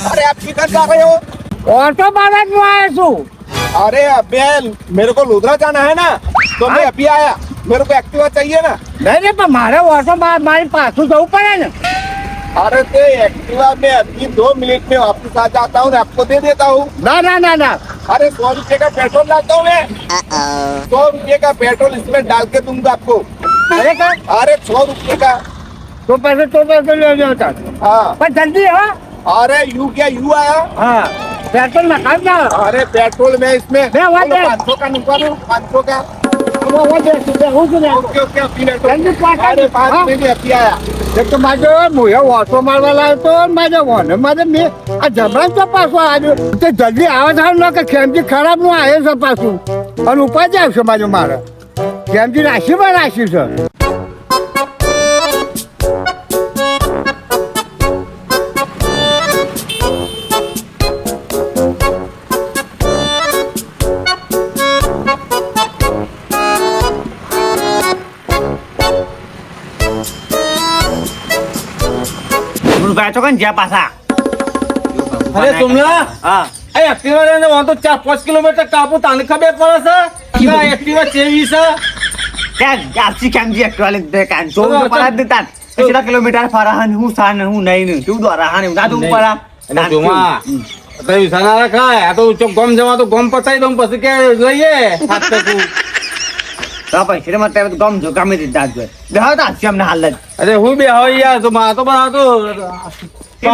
अरे आप किधर जा रहे हो? ऑटो बाजार में आया छू। अरे अबे मेरे को लुधरा जाना है ना, तो मैं अभी आया। मेरे को एक्टिवा चाहिए ना। नहीं नहीं पर मारे ऑटो मारी पास जવું પડે ને। अरे तो एक्टिवा में अभी 2 मिनट में वापस आ जाता हूँ, आपको दे देता हूँ। ના ના ના ના अरे 100 रुपये का पेट्रोल लाता हूँ मैं। 100 रुपये का पेट्रोल इसमें डाल के दूंगा आपको। અરે કા अरे 100 रुपये का। તો पैसे ले लो તા हाँ पर जल्दी हो। अरे यू क्या यू आया? हाँ पेट्रोल ना खाना। अरे पेट्रोल में इसमें मैं वहाँ पे- 500 का निकालो, 500 का। वो दे હું શું ओके ओके अभी ले तो। जल्दी पास अरे 5 मिनट अभी आया। એક તો માજો મોયો ઓટો મારવા લાવ્યો તો માજો વને મારે મે આ જબરાન તો પાછો આવ્યો તે જલ્દી આવે છે ન કે ખેમજી ખરાબ નું આવે છે પાછું અને ઉપાય આવશે માજો મારે ખેમજી રાશિમાં રાશિ છે તો કન જ્યાં પાછા અરે સુમલા હા એ એક્ટિવા લઈને વાં તો 4-5 કિલોમીટર કાપું તાને ખબર પડે છે કે આ એક્ટિવા ચેવી છે ત્યાં ગાછી કેમજી એકવાલે દે કાન તો પરા દેતા કેટલા કિલોમીટર ફરાહન હું સાન હું નહીં તું દ્વારા હાને ગાતું પરા અને જોમાં તો વિસાના રખાય આ તો ચોક ગમ જવા તો ગમ પતાઈ દઉં પછી કે લઈએ સાત ટકું તો પૈસે માં તે ગમ જો ગમે તે દાદ જો દેહા તા અમને હાલત અરે હું બે હોય યાર તો માં તો બના તો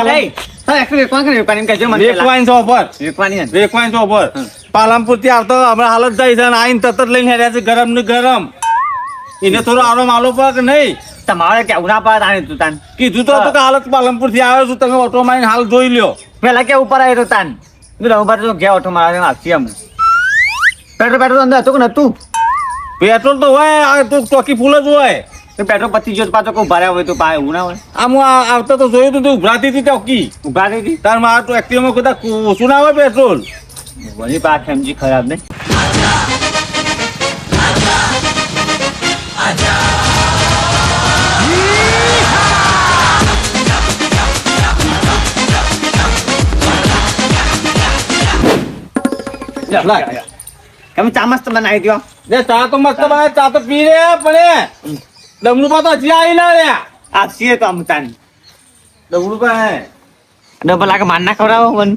નહીં હા એકને કોણ કરે કાન કે જો મને વેકવાઈન છો પર વેકવાની ને વેકવાઈન છો પર પાલનપુર થી આવતો હમણાં હાલત જાય છે અને આઈને તરત લઈને હેડ્યા છે ગરમ ને ગરમ એને થોડો આરો માલો પર કે નહીં તમારે કે ઉના પર આને તું તાન કીધું તો હતું કે હાલત પાલનપુર થી આવ્યો છું તમે ઓટો માં હાલ જોઈ લ્યો પેલા કે ઉપર આવ્યો તાન હું ઉપર તો ગયા ઓટો મારા આપી આમ પેટ્રોલ અંદર હતું કે નતું પેટ્રોલ તો હોય આ તો ટોકી ફૂલ જ હોય તો પેટ્રોલ પતી ગયો પાછો કોઈ ભર્યા હોય તો પાય એવું ના હોય આમ આવતા તો જોયું તું ઉભરાતી હતી ટોકી ઉભા થઈ હતી તાર માં તો એક્ટિવામાં કદાચ ઓછું ના હોય પેટ્રોલ વળી પાક સમજી ખરાબ નહીં તમે ચા મસ્ત બનાવી દો ને ચા તો મસ્ત બનાવે ચા તો પી રે પણ ડમરું પા તો હજી આવી ના રે આ છીએ તો આમ તાન ડમરું પા હે ડબલ લાગે માન ના ખવડાવો મન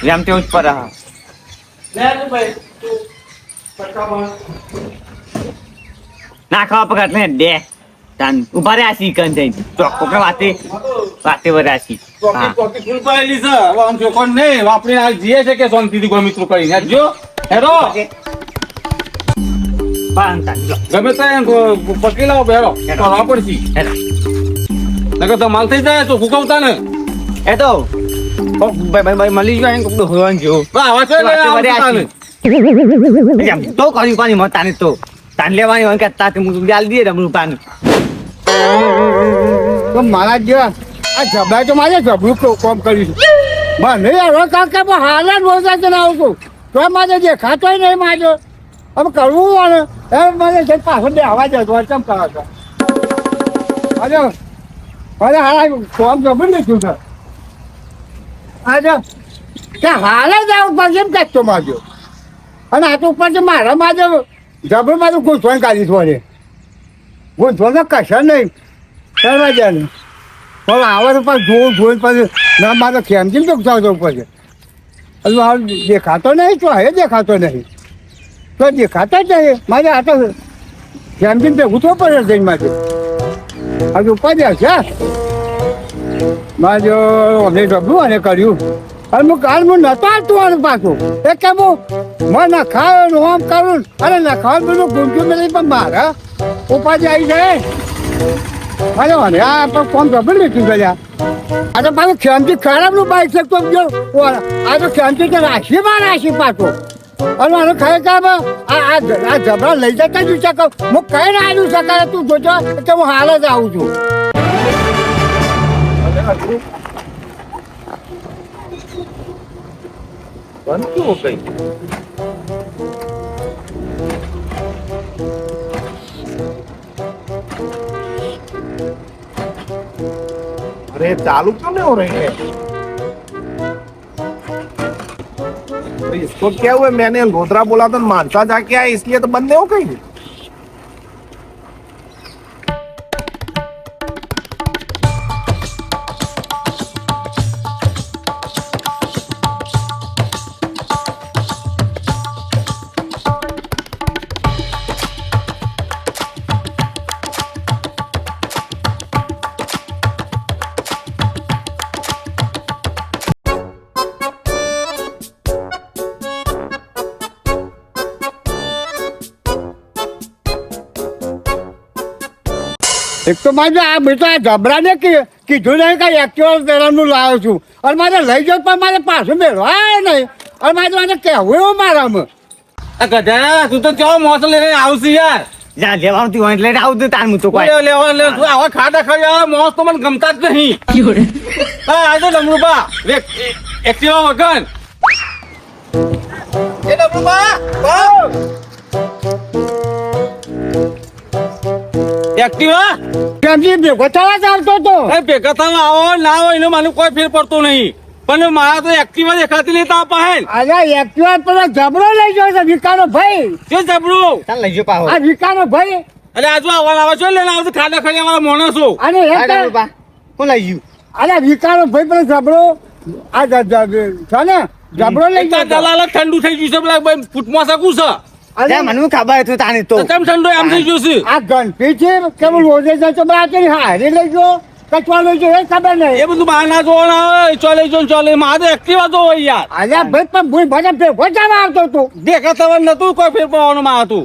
જેમ તેવું જ પર હા લે તું ભાઈ તું પટકા બન ના ખાવા પકડ ને દે તાન ઉભા રે આસી કન જઈ ચોક્કો કે વાતે વરાસી ટોકી ટોકી ફૂલ પાયેલી છે હવે આમ જો કોણ નહીં વાપરીને આ જીએ છે કે શાંતિથી કોઈ મિત્રો કરીને જો હેરો પાન તાન જો ગમે તે પકી લાવો બેરો કરવા પડશે નકર તો માલ થઈ જાય તો ફૂકવતા ને એ તો ભાઈ મળી ગયો એમ કપડું હોવાનું જો આવા છે ને આવતા ને એમ તો કરી પાણી મત તાને તો તાન લેવાની હોય કે તાતે હું ગાલ દીએ ડમરું પાન તો મારા જેવા આ જબડા તો મારે જબરું કોમ કર્યું છે મને હવે કાકા હાલ જ બોલતા છે ને આવું તો મારે દેખાતો નહીં માજો હવે કરવું હોય ને મને છે પાછળ બે હવા જતો ચમ કરો છો આજે અરે હાલ કોમ જબર લીધું છે આજે કે હાલ જ આવું પડશે એમ કાચતો માજો અને આ તો ઉપર છે મારા માજો જબર મારું ગૂંથવણ કાઢી થોડે ગૂંથવણ કશા નહીં કરવા જાય ને હવે આવે તો પાછું જોઈને પછી ના મારે ખેમજીને તો જવું પડશે હજુ હાલ દેખાતો નહીં તો હે દેખાતો નહીં તો દેખાતો જ નહીં મારે આ તો ખેમજીને ભેગું થવું પડે જઈને મારે હજુ ઉપાય છે મારે અમને જબરું અને કર્યું અને હું નતો આવતું આનું પાછું એ કે હું મને નખાયો આમ કરું અરે નખાવાનું બધું ગુંજું નથી પણ મારા ઉપાધિ આવી જાય અરે મને આ પણ કોમ જબર લીધું ગયા આ તો પાછું ખેમથી ખરાબનું બાઈક છે તો જો આ તો ખેમથી તો રાશિમાં રાશિ પાછો અને મને ખરેખર આ જબરા લઈ જતા જ વિચાર કહું હું કઈ ના આવ્યું શકાય તું જોજો કે હું હાલ જ આવું છું બનતું કઈ अरे ये चालू क्यों नहीं हो रही है? तो इसको क्या हुआ? मैंने लोधरा बोला था मानसा जाके आया, इसलिए तो बंद नहीं हो गई। એક તો મારે આ બેટા ગભરાને કીધું નહીં કે એક્ટિવા પેલાનું લાવ્યો છું અને મારે લઈ જાવ પણ મારે પાછું મેળવાય નહીં અને મારે કહેવું એવું મારામાં. આ ગધા તું તો કેવો મોસ લઈને આવશે યાર. જા લેવાનું તું હોય લઈને આવતું તાર હું તો કોઈ લેવા લે તું આવા ખાડા ખાઈ આવા મોસ તો મને ગમતા જ નહીં. હા આજે ડમરુબા એક્ટિવા વગર એ ડમરુબા એક્ટિવા કેમથી ભેગો થવા જ આવતો હતો. એ ભેગા થવા આવો ના હોય એનો મને કોઈ ફેર પડતો નહીં, પણ મારા તો એક્ટિવા દેખાતી નહીં તા પાસે. અરે એક્ટિવા પેલો જબરો લઈ ગયો છે વિકાનો ભાઈ. શું જબરું? ચાલ લઈ જો પાહો આ વિકાનો ભાઈ અરે આજુ આવવા આવે છો લઈને આવશે ખાડા ખાઈ વાળા માણસો. અને કોણ લઈ ગયું? અરે વિકાનો ભાઈ પેલો જબરો આ છે ને જબરો લઈ ગયો. દલાલ ઠંડુ થઈ ગયું છે પેલા ભાઈ ફૂટમાં શકું છે. અરે મને ખબર હતું તાની તો કેમ ઠંડુ એમ થઈ ગયું છે? આ ગણપી છે કેમ રોજે જતો બરાબર હારે લઈ ગયો કચવા લઈ ગયો એ ખબર નહીં. એ બધું બહાર ના જોવાના હોય ચોલે જો ચોલે મારે એક્ટિવા તો હોય યાર. અરે ભાઈ પણ ભૂલ ભજન ભેગો જવા આવતો તું દેખા થવા નતું કોઈ ફેર પડવાનું માં હતું.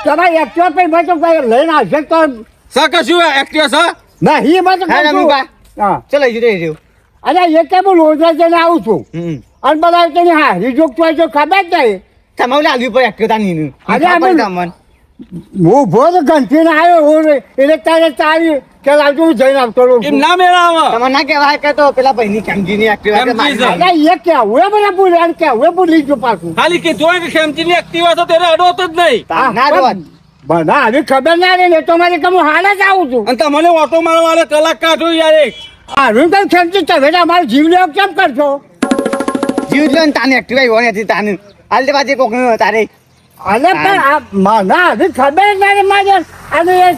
તમારે એક્ટિવા પછી ભજો લઈને આવશે તો સર કશું એક્ટિવા છે નહીં મને હા રમુબા હા ચાલ લઈ જો રહ્યો. અરે એ કેમ રોજે જઈને આવું છું અને બધા તને હારી જોક તો જો ખબર જ નહીં. તમારે લાગ્યું પડે એક્ટિવ તાની અરે અમે- તમને હું ભોર ઘંટીને આવ્યો હું એટલે તારે તારી કે લાવજો હું જઈને આવતો રહું એમ છું. ના મેળાવે. તમને ના કહેવાય કે તો પેલા ભાઈની કેમજીની એક્ટિવ કેમજી છે. અરે એ કેવું એ બધા ભૂલ કેવું એ ભૂલી ગયો પાછું. ખાલી કે જોઈ કે ખેમચી ની એક્ટિવા તો તેને અડો તો જ નહીં. ના જોત. બધા આવી ખબર ના રહે ને તો મારે કે હું હાલ જ આવું છું. અને તમને ઓટો મારવા વાળા કલાક કાઢો યાર એક. હારું કઈ ખેંચી તમે અમારો જીવ લેવો કેમ કરશો. જીવ લો ને તાની એક્ટિવ હોય નથી તાની હાલ તે બાજુ કોક તારે અરે પણ આ મને આવી ખબર ના રહે મારે અને એ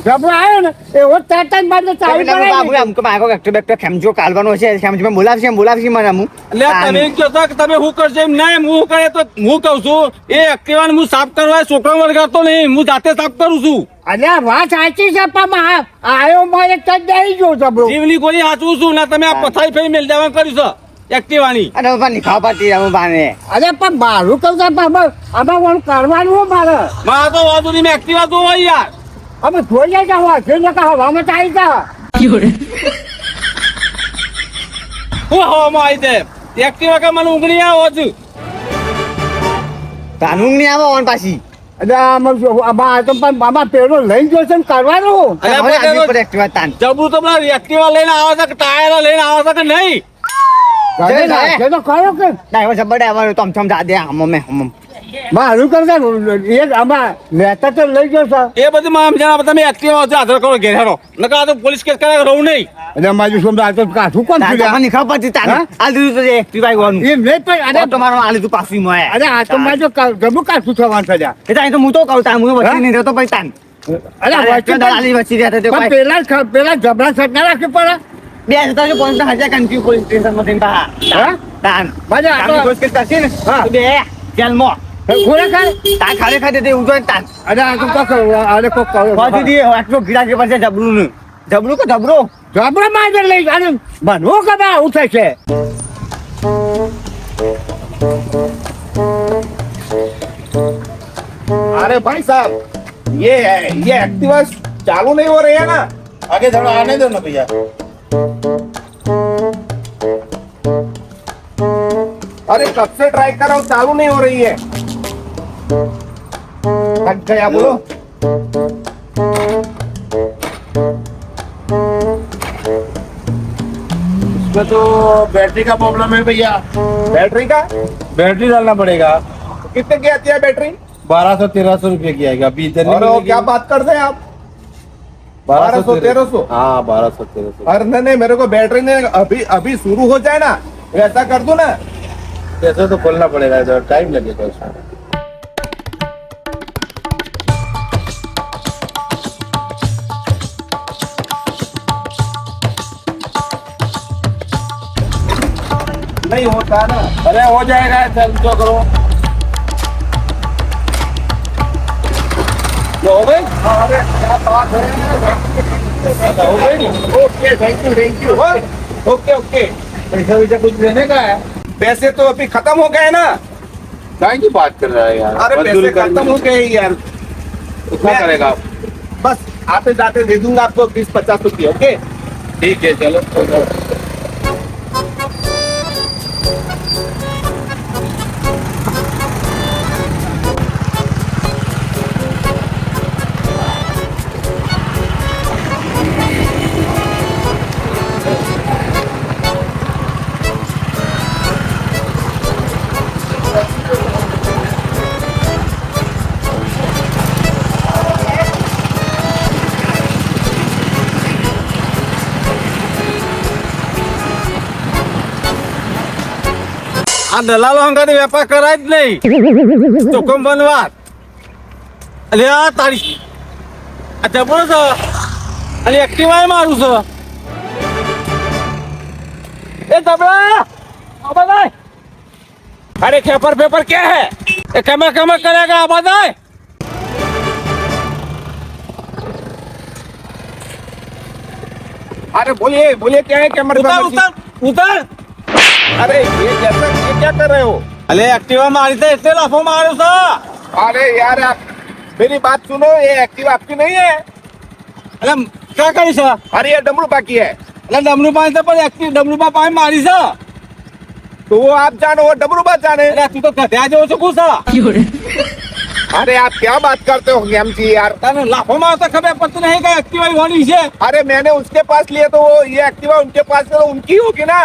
જબરો આવ્યો ને એવો તરત જ મારે ચાવી બાબુ પડાવી. અમુક માગો એક્ટિવ બેક્ટિવ ખેમજો કાલવાનો છે ખેમજો બોલાવશે મને અમુક એટલે તમે કહો છો કે તમે શું કરશો એમ ના એમ હું કરે તો હું કહું છું એ એક્ટિવાને હું સાફ કરવા છોકરો વળગાડતો નહીં, હું જાતે સાફ કરું છું. અને આ વાત સાચી છે પણ આવ્યો મારે કઈ દઈ ગયો જબરો. જીવની ગોળી હાચું છું ને તમે આ પથારી ફરી મેલ દેવા કર્યું છે એક્ટિવાની. અને બાપા નિખાવ પાતી રમુ બાને અરે પણ મારું કહું છું આમાં કોણ કરવાનું હોય મારે. મારા તો વાંધો નહીં, મેં એક્ટિવા તો હોય યાર. અમે જોઈએ કે હવામાં તો આવી જા. હું હવામાં આવી દે એક્ટિવા કે મને ઊંઘ નહીં આવો છું. તાનું નહીં આવે ઓન પાછી એટલે આમાં તો પણ આમાં પેલો લઈ ગયો છે ને કરવાનું. અરે હવે પણ આગળ પર એક્ટિવા તાન જબરું તો પેલા એક્ટિવા લઈને આવે છે કે ટાયર લઈને આવે છે કે નહીં? ઘરે નાખે તો ખરો કે ડ્રાઈવર જબ્બર ડ્રાઈવર તમ થમ જા દે હમ મારું કરતા એ આમાં લેતા તો લઈ ગયો છે. એ બધું મારા જણા તમે એક્ટિવા આધાર કરો ઘેર હેરો નકા તો પોલીસ કેસ કરાવે રહું નહીં. એટલે મારું શું આ તો કાઠું કોણ તાન થયું? નિખાવ પાતી તાન હા? હાલ દીધું તો એક્ટિવા આવવાનું એમ નહીં પણ અરે અરે તમારો હાલ દીધું પાછું મોય અરે આ તો મારું ગમું કાઠું થવાનું થયા. એ તાન તો હું તો કહું તાન હું વચ્ચે હા? નહીં રહેતો પછી તાન અરે વચ્ચે દલાલી વચ્ચે રહેતા તે પણ પેલા જબરા સટ ના રાખી પડે. બે જતા પોલીસ હજાર કન્ફ્યુ પોલીસ સ્ટેશન માં થઈને હા? તાન મજા આ તો- તાન કોશિશ કરશે ને હા. તો બે જેલમાં ખરેખર તાન ખાલી ખાતે તે ઊંધો તાન અરે આ તો કોક અરે કોક પાછી દી આટલો ગીરા કે પછી જબરું ને જબરું કે જબરો જબરા મારે લઈ અરે બનવું કે ના આવું થાય છે. अरे भाई साहब ये एक्टिवा चालू नहीं हो रही है ना, आगे थोड़ा आने दो ना भैया। अरे कब से ट्राई कर रहा हूँ, चालू नहीं हो रही है। थक गया बोलो। इसमें तो बैटरी का प्रॉब्लम है भैया। बैटरी का? बैटरी डालना पड़ेगा। कितने की आती है बैटरी? 1200-1300 रुपए की आएगा। अभी इधर और वो नहीं क्या बात करते हैं आप? 1200 1300 हाँ 1200 1300। अरे नहीं नहीं, मेरे को बैटरी ने अभी अभी शुरू हो जाए ना, ऐसा कर दो ना। ऐसे तो खोलना पड़ेगा, इधर टाइम लगेगा उसमें। नहीं होता ना। अरे हो जाएगा, चल तो करो। हो गई? अरे क्या बात है, हो गई। Okay, thank you. Okay okay. पैसा वैसा कुछ देने का है? पैसे तो अभी खत्म हो गए ना। काय की बात कर रहा है यार? अरे पैसे मजदूरी करनी- खत्म हो गए यार। कितना करेगा आप? बस आते जाते दे दूंगा आपको 20-50 रुपये। ओके ठीक है चलो। આ દલાલો હંગાથી વેપાર કરાય જ નહીં. ચોખ્ખમ બંધ વાત. અરે આ તારી આ જબરો છે અને એક્ટિવા મારું છે. એ જબરા આબાદ આય. અરે ખેપર પેપર क्या है? એ કમર કમર કરેગા આબાદ આય. अरे बोलिए बोलिए, क्या है कैमरा? ઉતાર ઉતાર ઉતાર. अरे ये क्या कर रहे हो? અલે એક્ટિવા મારી તો એટલે લાફો માર્યો છે. अरे यार आप मेरी बात सुनो, ये एक्टिव आपकी नहीं है। અલે ક્યાં કરી છે? अरे ये डमरू बाकी है। એટલે ડમરૂ પાસે તો પણ એક્ટિવ ડમરૂ પાસે મારી છે. तो वो आप जानो, वो डमरू बात जाने। એટલે તું તો ગધ્યા જેવો છો કુછ. अरे आप क्या बात करते हो गेम जी यार? તને લાફો મારતા ખબર પડતી નહીં કે એક્ટિવા હોની છે. अरे मैंने उसके पास लिए तो वो ये एक्टिवा उनके पास है, तो उनकी होगी ना।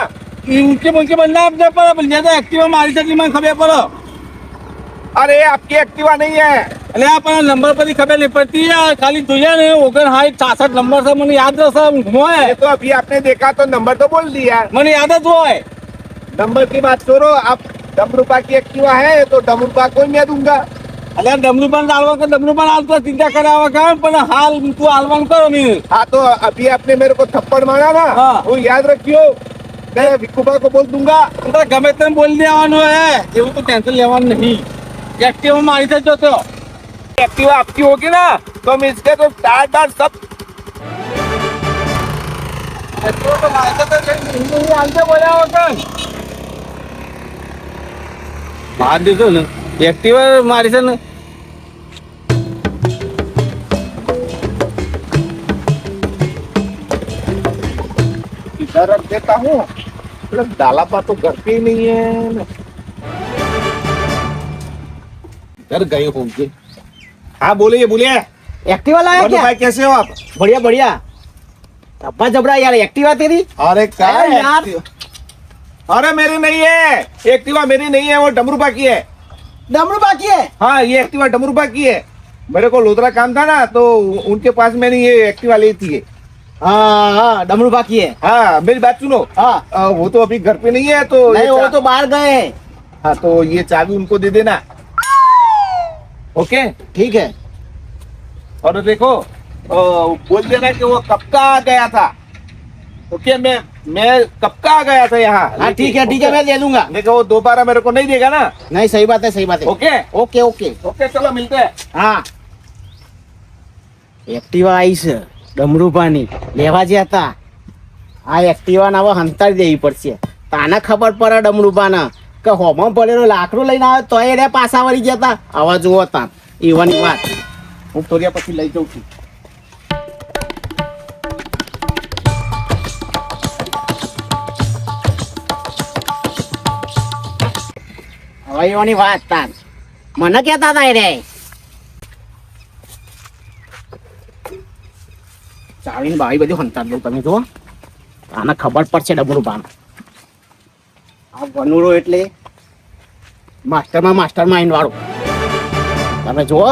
ઈ ઊંચે મુંચે બંને આપને પડે પણ જ્યાં તો એક્ટિવા મારી છે એટલી મને ખબર પડે. अरे आपकी एक्टिवा नहीं है। એટલે આ પણ નંબર પરથી ખબર નહીં પડતી. આ ખાલી જોઈએ ને 5966 નંબર છે, મને યાદ રહેશે. ઊંઘમાં ये હોય तो अभी आपने देखा तो नंबर तो बोल दिया। મને યાદ જ હોય. नंबर की बात छोड़ो, आप डमरूपा की एक्टिवा है तो डमरूपा को मैं दूंगा। એટલે ડમરૂ પણ હાલવા કે ડમરૂ પણ હાલતો ચિંતા કરાવવા કામ પણ હાલ તું હાલવાનું કરો નહીં. हाँ तो अभी आपने मेरे को थप्पड़ मारा ना, हाँ। वो याद रखियो। मैं विकुबा को बोल दूंगा। તું તો ગમે તેમ બોલી દેવાનું હે, એવું તો ટેન્શન લેવાનું નહીં. એક્ટિવા મારી છે જો તો एक्टिवा आपकी होगी ना तो हम इसके तो स्टार्ट सब। એક્ટિવા તો મારી છે તો કઈ હાલતે બોલ્યા વગર માર દીધું ને. એક્ટિવા મારી છે ને. इधर रख देता हूँ। मतलब डाला पा तो घर पे ही नहीं है ना। इधर गए होंगे। हाँ बोलिए बोलिए। एक्टिवा लाया मनु क्या? भाई कैसे हो आप? बढ़िया बढ़िया। अब्बा जबरा यार, एक्टिवा तेरी? अरे क्या अरे है यार। एक्टिवा? अरे मेरी नहीं है एक्टिवा, मेरी नहीं है, वो डमरूपा की है। डमरू बाकी है? हाँ ये एक्टिवा डमरूपा की है। मेरे को लोधरा काम था ना, तो उनके पास मैंने ये एक्टिवा ली थी। हाँ हाँ, डमरू बाकी है। हाँ मेरी बात सुनो। हाँ वो तो अभी घर पे नहीं है, तो नहीं, ये वो तो बाहर गए हैं। हाँ तो ये चाबी उनको दे देना। ओके। ठीक है। और देखो बोल देना कि वो कब का आ गया था। ओके मैं कब का आ गया था यहाँ। हाँ ठीक है ठीक है, मैं ले लूंगा। देखो वो दोबारा मेरे को नहीं देगा ना। नहीं, सही बात है सही बात है। Okay okay okay. ओके चलो मिलते हैं। હા, એક્ટિવા આવી છે ડમરૂપાની, લેવા જ્યાં હતા. આ એક્ટિવાને હવે હંતાડી દેવી પડશે. તાને ખબર પડે ડમરૂપાને કે હોમાં પડેલો લાકડું લઈને આવે તો એ પાછા વળી ગયા હતા. આવા જુઓ તા એવાની વાત. હું થોડી પછી લઈ જાઉં છું। હવે એવાની વાત તાર મને કહેતા હતા એ રે. ચાવીને બાવી બધું હંતાડી દઉં. તમે જુઓ, આને ખબર પડશે ડમરૂપાને. આ વનુરો એટલે માસ્ટર માઇન્ડ વાળું. તમે જુઓ